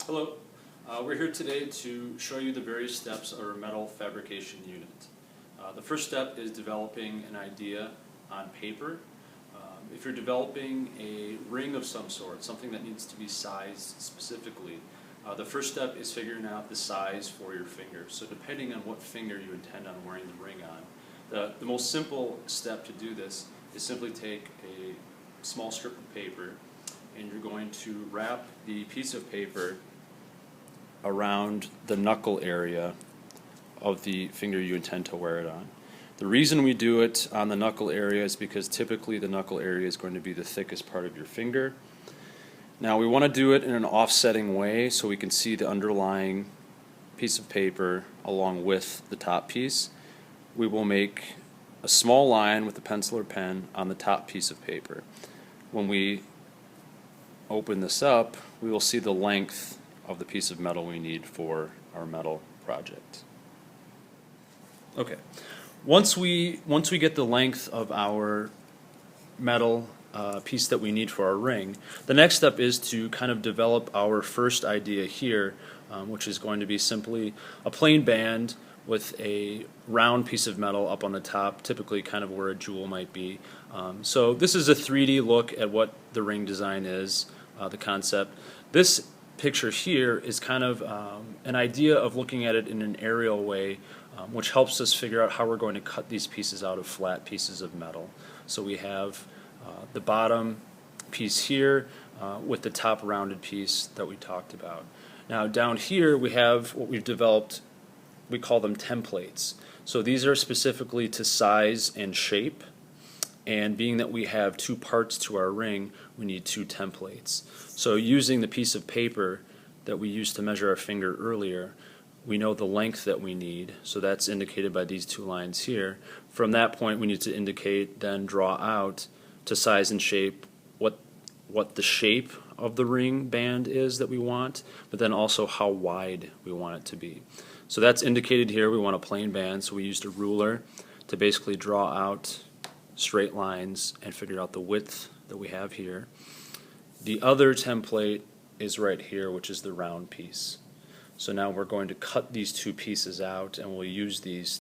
Hello, we're here today to show you the various steps of our metal fabrication unit. The first step is developing an idea on paper. If you're developing a ring of some sort, something that needs to be sized specifically, the first step is figuring out the size for your finger. So depending on what finger you intend on wearing the ring on, the most simple step to do this is simply take a small strip of paper and you're going to wrap the piece of paper around the knuckle area of the finger you intend to wear it on. The reason we do it on the knuckle area is because typically the knuckle area is going to be the thickest part of your finger. Now we want to do it in an offsetting way so we can see the underlying piece of paper along with the top piece. We will make a small line with a pencil or pen on the top piece of paper. When we open this up, we will see the length of the piece of metal we need for our metal project. Okay, once we get the length of our metal piece that we need for our ring, the next step is to kind of develop our first idea here, which is going to be simply a plain band with a round piece of metal up on the top, typically kind of where a jewel might be. So this is a 3D look at what the ring design is, the concept. This picture here is kind of an idea of looking at it in an aerial way, which helps us figure out how we're going to cut these pieces out of flat pieces of metal. So we have the bottom piece here with the top rounded piece that we talked about. Now down here we have what we've developed, we call them templates. So these are specifically to size and shape, and being that we have two parts to our ring, we need two templates. So using the piece of paper that we used to measure our finger earlier, we know the length that we need, so that's indicated by these two lines here. From that point we need to indicate, then draw out to size and shape what the shape of the ring band is that we want, but then also how wide we want it to be. So that's indicated here. We want a plain band, so we used a ruler to basically draw out straight lines and figure out the width that we have here. The other template is right here, which is the round piece. So now we're going to cut these two pieces out and we'll use these